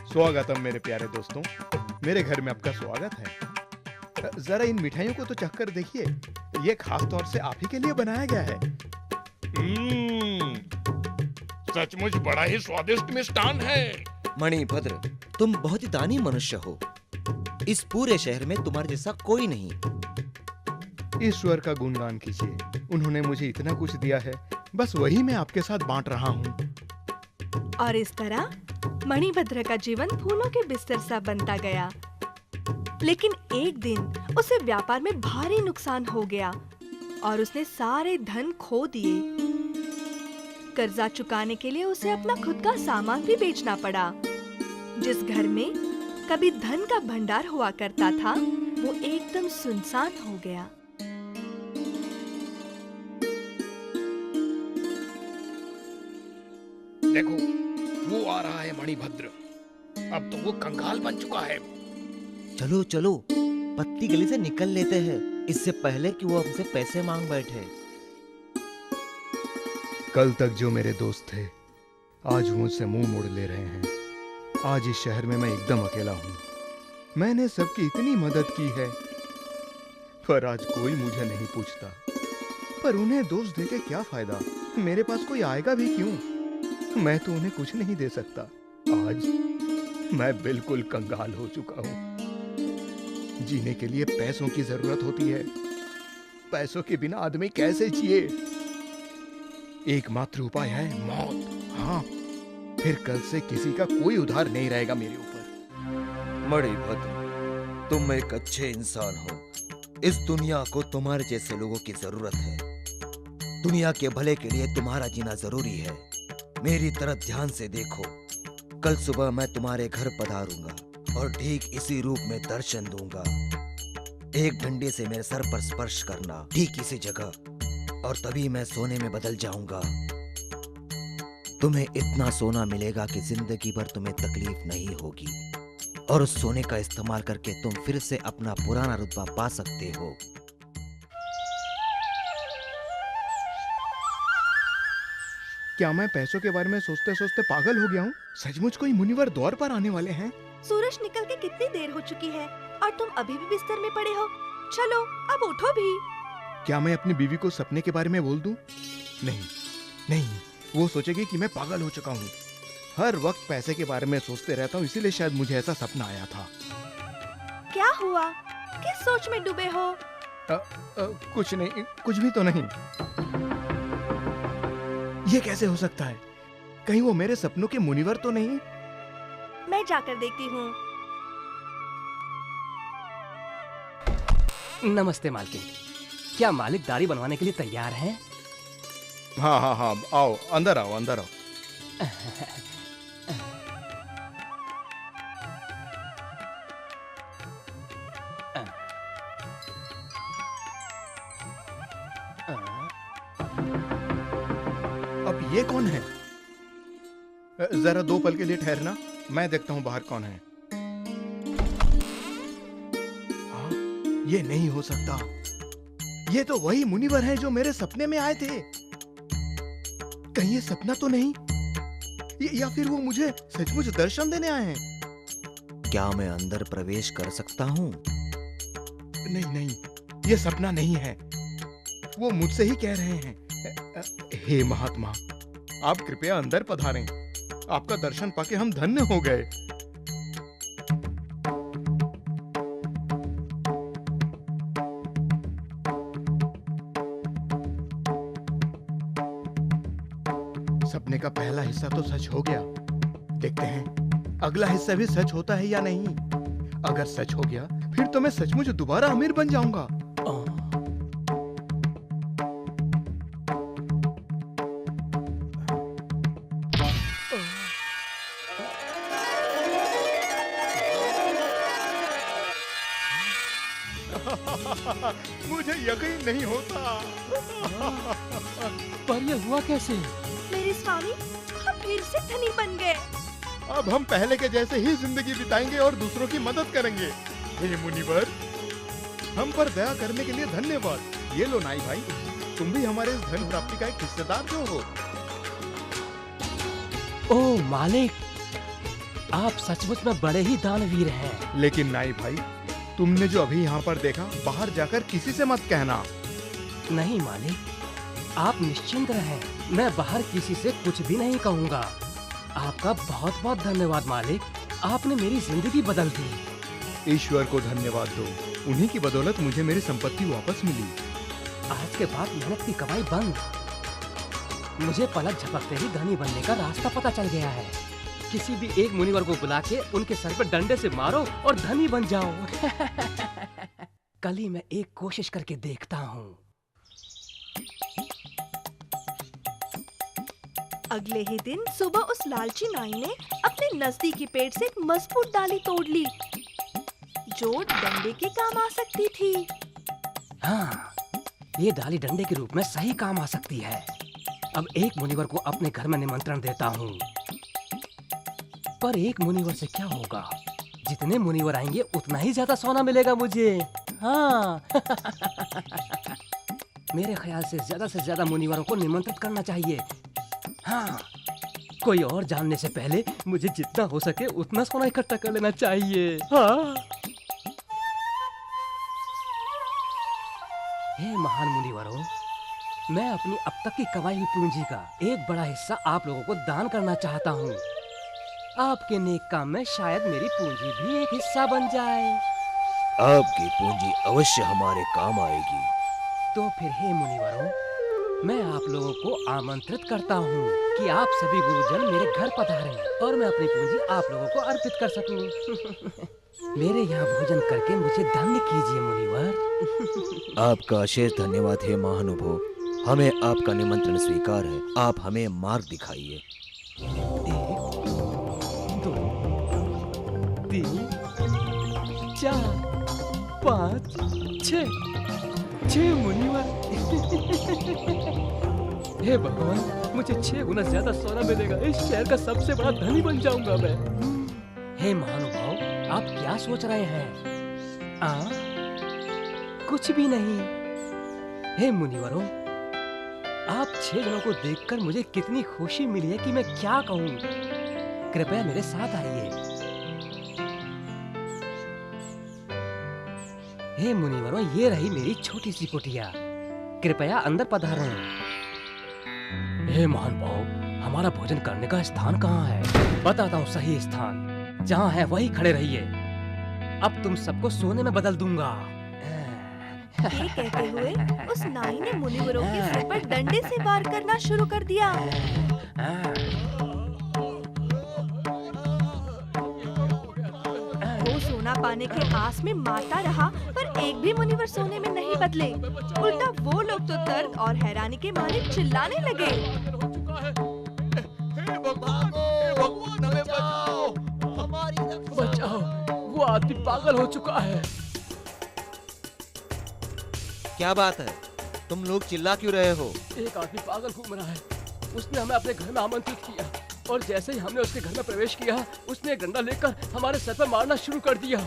स्वागतम मेरे प्यारे दोस्तों, मेरे घर में आपका स्वागत है। जरा इन मिठाइयों को तो चखकर देखिए, ये खास तौर से आप ही के लिए बनाया गया है। सचमुच बड़ा ही स्वादिष्ट मिष्टान है। मणिभद्र, तुम बहुत ही दानी मनुष्य हो। इस पूरे शहर में तुम्हारे जैसा कोई नहीं। ईश्वर का गुणगान कीजिए, उन्होंने मुझे इतना कुछ दिया है, बस वही मैं आपके साथ बांट रहा हूँ। और इस तरह मणिभद्र का जीवन फूलों के बिस्तर सा बनता गया। लेकिन एक दिन उसे व्यापार में भारी नुकसान हो गया और उसने सारे धन खो दिए। कर्जा चुकाने के लिए उसे अपना खुद का सामान भी बेचना पड़ा। जिस घर में कभी धन का भंडार हुआ करता था, वो एकदम सुनसान हो गया। देखो, वो आ रहा है मणिभद्र। अब तो वो कंगाल बन चुका है। चलो चलो, पत्ती गली से निकल लेते हैं, इससे पहले कि वो हमसे पैसे मांग बैठे। कल तक जो मेरे दोस्त थे, आज मुझसे मुंह मोड़ ले रहे हैं। आज इस शहर में मैं एकदम अकेला हूँ। मैंने सबकी इतनी मदद की है, पर आज कोई मुझे नहीं पूछता। पर उन्हें दोष देके क्या फायदा? मेरे पास कोई आएगा भी क्यों? मैं तो उन्हें कुछ नहीं दे सकता। आज मैं बिल्कुल कंगाल हो चुका हूँ। जीने के लिए पैसों की जरूरत होती है। पैसों के बिना आदमी कैसे जिए? एकमात्र उपाय है मौत। हाँ, फिर कल से किसी का कोई उधार नहीं रहेगा मेरे ऊपर। मणिभद्र, तुम एक अच्छे इंसान हो। इस दुनिया को तुम्हारे जैसे लोगों की जरूरत है। दुनिया के भले के लिए तुम्हारा जीना जरूरी है। मेरी तरफ ध्यान से देखो। कल सुबह मैं तुम्हारे घर पधारूंगा और ठीक इसी रूप में दर्शन दूंगा। एक डंडे से मेरे सर पर स्पर्श करना, ठीक इसी जगह, और तभी मैं सोने में बदल जाऊंगा। तुम्हें इतना सोना मिलेगा कि जिंदगी भर तुम्हें तकलीफ नहीं होगी, और उस सोने का इस्तेमाल करके तुम फिर से अपना पुराना रुतबा पा सकते हो। क्या मैं पैसों के बारे में सोचते सोचते पागल हो गया हूँ? सचमुच कोई मुनिवर द्वार पर आने वाले हैं। सूरज निकल के कितनी देर हो चुकी है और तुम अभी भी बिस्तर में पड़े हो। चलो अब उठो भी। क्या मैं अपनी बीवी को सपने के बारे में बोल दूं? नहीं नहीं, वो सोचेगी कि मैं पागल हो चुका हूँ। हर वक्त पैसे के बारे में सोचते रहता हूँ, इसीलिए शायद मुझे ऐसा सपना आया था। क्या हुआ? किस सोच में डूबे हो? कुछ नहीं, कुछ भी तो नहीं। ये कैसे हो सकता है? कहीं वो मेरे सपनों के मुनिवर तो नहीं? मैं जाकर देखती हूँ। नमस्ते मालकिन, क्या मालिक दाढ़ी बनवाने के लिए तैयार हैं? हाँ हाँ हाँ, आओ अंदर आओ, अंदर आओ। अब ये कौन है? जरा 2 पल के लिए ठहरना, मैं देखता हूं बाहर कौन है। हाँ, ये नहीं हो सकता। ये तो वही मुनिवर हैं जो मेरे सपने में आए थे। कहीं ये सपना तो नहीं? या फिर वो मुझे सचमुच दर्शन देने आए हैं? क्या मैं अंदर प्रवेश कर सकता हूँ? नहीं नहीं, ये सपना नहीं है। वो मुझसे ही कह रहे हैं, हे महात्मा, आप कृपया अंदर पधारें। आपका दर्शन पाके हम धन्य हो गए। सपने का पहला हिस्सा तो सच हो गया। देखते हैं अगला हिस्सा भी सच होता है या नहीं। अगर सच हो गया, फिर तो मैं सचमुच दोबारा अमीर बन जाऊंगा। मुझे यकीन नहीं होता। पर ये हुआ कैसे? मेरे स्वामी, हम फिर से धनी बन गए। अब हम पहले के जैसे ही जिंदगी बिताएंगे और दूसरों की मदद करेंगे। हे मुनिवर, हम पर दया करने के लिए धन्यवाद। ये लो नाई भाई, तुम भी हमारे इस धन प्राप्ति का एक हिस्सेदार जो हो। ओह मालिक, आप सचमुच में बड़े ही दानवीर हैं। लेकिन नाई भाई, तुमने जो अभी यहाँ पर देखा, बाहर जाकर किसी से मत कहना। नहीं मालिक, आप निश्चिंत रहें, मैं बाहर किसी से कुछ भी नहीं कहूँगा। आपका बहुत बहुत धन्यवाद मालिक, आपने मेरी जिंदगी बदल दी। ईश्वर को धन्यवाद दो, उन्हीं की बदौलत मुझे मेरी संपत्ति वापस मिली। आज के बाद मेहनत की कमाई बंद। मुझे पलक झपकते ही धनी बनने का रास्ता पता चल गया है। किसी भी एक मुनिवर को बुला के उनके सर पर डंडे से मारो और धनी बन जाओ। कल ही मैं एक कोशिश करके देखता हूँ। अगले ही दिन सुबह उस लालची नाई ने अपने नजदीकी पेड़ से एक मजबूत डाली तोड़ ली, जो डंडे के काम आ सकती थी। हाँ, ये डाली डंडे के रूप में सही काम आ सकती है। अब एक मुनिवर को अपने घर में निमंत्रण देता हूँ। पर एक मुनिवर से क्या होगा? जितने मुनिवर आएंगे उतना ही ज्यादा सोना मिलेगा मुझे। हाँ। मेरे ख्याल से ज्यादा मुनिवरों को निमंत्रित करना चाहिए। हाँ, कोई और जानने से पहले मुझे जितना हो सके उतना सोना इकट्ठा कर लेना चाहिए। हाँ। हे महान मुनिवरों, मैं अपनी अब तक की कमाई हुई पूंजी का एक बड़ा हिस्सा आप लोगों को दान करना चाहता हूँ। आपके नेक काम में शायद मेरी पूंजी भी एक हिस्सा बन जाए। आपकी पूंजी अवश्य हमारे काम आएगी। तो फिर हे मुनिवरों, मैं आप लोगों को आमंत्रित करता हूँ कि आप सभी गुरुजन मेरे घर पधारें और मैं अपनी पूंजी आप लोगों को अर्पित कर सकूं। मेरे यहाँ भोजन करके मुझे धन्य कीजिए मुनिवर। आपका अशेष धन्यवाद है महानुभाव, हमें आपका निमंत्रण स्वीकार है। आप हमें मार्ग दिखाइए। 1 2 3 4 5 6 मुनिवर। हे भगवान, मुझे 6 गुना ज्यादा सोना मिलेगा। इस शहर का सबसे बड़ा धनी बन जाऊंगा मैं। हे महानुभाव, आप क्या सोच रहे हैं? कुछ भी नहीं। हे मुनिवरों, आप 6 जनों को देखकर मुझे कितनी खुशी मिली है कि मैं क्या कहूँ। कृपया मेरे साथ आइए। हे मुनिवरों, ये रही मेरी छोटी सी कुटिया। कृपया अंदर पधारें। हे महानुभाव, हमारा भोजन करने का स्थान कहाँ है? बताता हूँ सही स्थान। जहाँ है वहीं खड़े रहिए। अब तुम सबको सोने में बदल दूंगा। ये कहते हुए उस नाई ने मुनिवरों के सिर पर डंडे से वार करना शुरू कर दिया। वो सोना पाने के आस में मारता रहा, पर एक भी मुनिवर सोने में नहीं बदले। उल्टा वो लोग तो दर्द और हैरानी के मारे चिल्लाने लगे। बचाओ, वो आदमी पागल हो चुका है। क्या बात है? तुम लोग चिल्ला क्यों रहे हो? एक आदमी पागल घूम रहा है। उसने हमें अपने घर में आमंत्रित किया और जैसे ही हमने उसके घर में प्रवेश किया, उसने एक डंडा लेकर हमारे सर पर मारना शुरू कर दिया।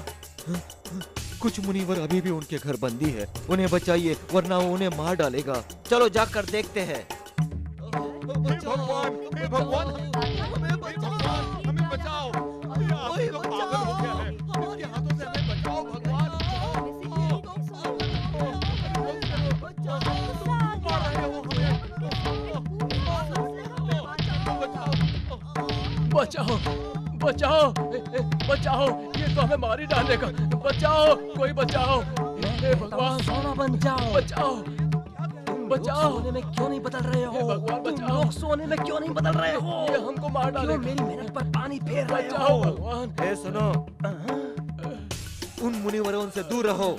कुछ मुनिवर अभी भी उनके घर बंदी है। उन्हें बचाइए वरना वो उन्हें मार डालेगा। चलो जाकर देखते हैं। भगवान, हे भगवान, हमें बचाओ, हमें बचाओ। ये आदमी तो पागल हो गया है। इसके हाथों से हमें बचाओ भगवान। बचाओ, बचाओ, बचाओ, ये तो हमें मार ही डालेगा। बचाओ, कोई बचाओ। हे भगवान, सोना बन जाओ। बचाओ, बचाओ। सोने में क्यों नहीं बदल रहे हो? भगवान बचाओ। तुम लोग सोने में क्यों नहीं बदल रहे हो? ये हमको मार डालेगा। मेरी मेहनत पर पानी फेर रहे हो? बचाओ भगवान। हे सुनो, उन मुनिवरों से दूर रहो।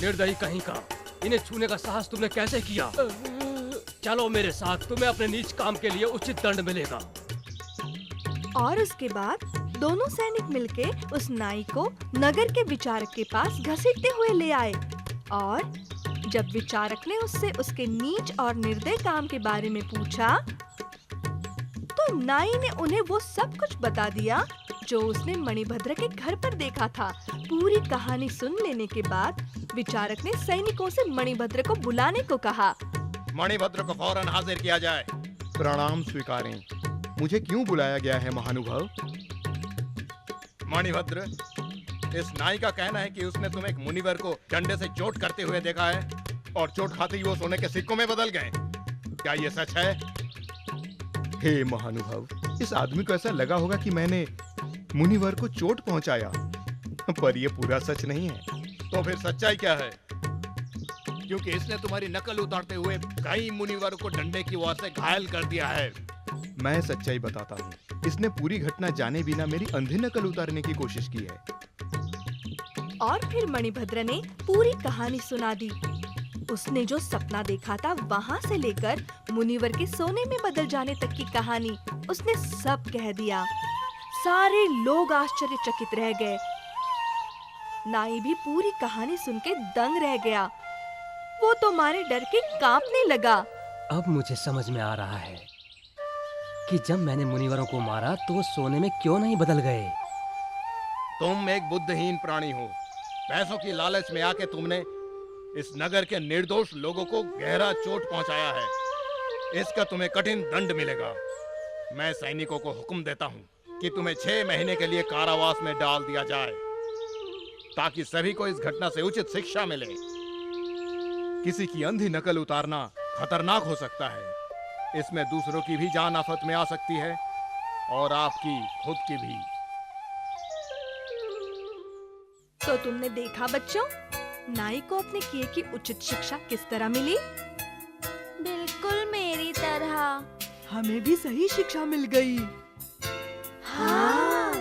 निर्दयी कहीं का, इन्हें छूने का साहस तुमने कैसे किया? चलो मेरे साथ, तुम्हें अपने नीच काम के लिए उचित दंड मिलेगा। और उसके बाद दोनों सैनिक मिलके उस नाई को नगर के विचारक के पास घसीटते हुए ले आए। और जब विचारक ने उससे उसके नीच और निर्दय काम के बारे में पूछा, तो नाई ने उन्हें वो सब कुछ बता दिया जो उसने मणिभद्र के घर पर देखा था। पूरी कहानी सुन लेने के बाद विचारक ने सैनिकों से मणिभद्र को बुलाने को कहा। मणिभद्र को फौरन हाजिर किया जाए। प्रणाम स्वीकारें। मुझे क्यों बुलाया गया है महानुभाव? मणिभद्र, इस नाई का कहना है कि उसने तुम एक मुनिवर को डंडे से चोट करते हुए देखा है और चोट खाते ही वो सोने के सिक्कों में बदल गए। क्या ये सच है? हे महानुभाव, इस आदमी को ऐसा लगा होगा कि मैंने मुनिवर को चोट पहुंचाया, पर यह पूरा सच नहीं है। तो फिर सच्चाई क्या है? क्योंकि इसने तुम्हारी नकल उतारते हुए कई मुनिवर को डंडे की वार से घायल कर दिया है। मैं सच्चाई बताता हूँ। इसने पूरी घटना जाने बिना मेरी अंधी नकल उतारने की कोशिश की है। और फिर मणिभद्र ने पूरी कहानी सुना दी। उसने जो सपना देखा था वहाँ से लेकर मुनिवर के सोने में बदल जाने तक की कहानी उसने सब कह दिया। सारे लोग आश्चर्यचकित रह गए। नाई भी पूरी कहानी सुन के दंग रह गया। वो तो मारे डर के कांपने लगा। अब मुझे समझ में आ रहा है कि जब मैंने मुनिवरों को मारा तो वो सोने में क्यों नहीं बदल गए। तुम एक बुद्धिहीन प्राणी हो। पैसों की लालच में आके तुमने इस नगर के निर्दोष लोगों को गहरा चोट पहुंचाया है। इसका तुम्हें कठिन दंड मिलेगा। मैं सैनिकों को हुक्म देता हूं कि तुम्हें 6 महीने के लिए कारावास में डाल दिया जाए, ताकि सभी को इस घटना से उचित शिक्षा मिले। किसी की अंधी नकल उतारना खतरनाक हो सकता है। इसमें दूसरों की भी जान आफत में आ सकती है और आपकी खुद की भी। तो तुमने देखा बच्चों, नाई को अपने किए की उचित शिक्षा किस तरह मिली। बिल्कुल मेरी तरह। हमें भी सही शिक्षा मिल गई। हाँ।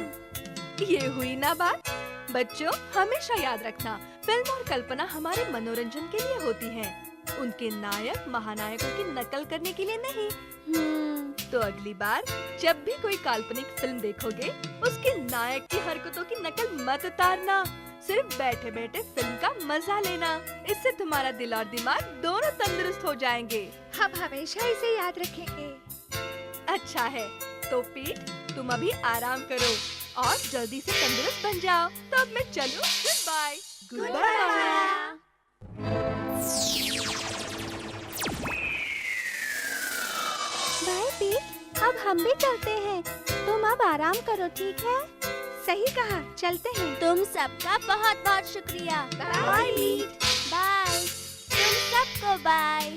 ये हुई ना बात। बच्चों, हमेशा याद रखना, फिल्म और कल्पना हमारे मनोरंजन के लिए होती हैं। उनके नायक महानायकों की नकल करने के लिए नहीं। तो अगली बार जब भी कोई काल्पनिक फिल्म देखोगे, उसके नायक की हरकतों की नकल मत उतारना। सिर्फ बैठे बैठे फिल्म का मजा लेना। इससे तुम्हारा दिल और दिमाग दोनों तंदुरुस्त हो जाएंगे। हम हमेशा इसे याद रखेंगे। अच्छा है, तो पीठ, तुम अभी आराम करो और जल्दी से तंदुरुस्त बन जाओ। तो अब मैं चलूं। Good bye. Good bye. Bye पीठ, अब हम भी चलते हैं। तुम अब आराम करो, ठीक है? सही कहा, चलते हैं। तुम सबका बहुत बहुत शुक्रिया। बाय पीठ। बाय। तुम सबको बाय।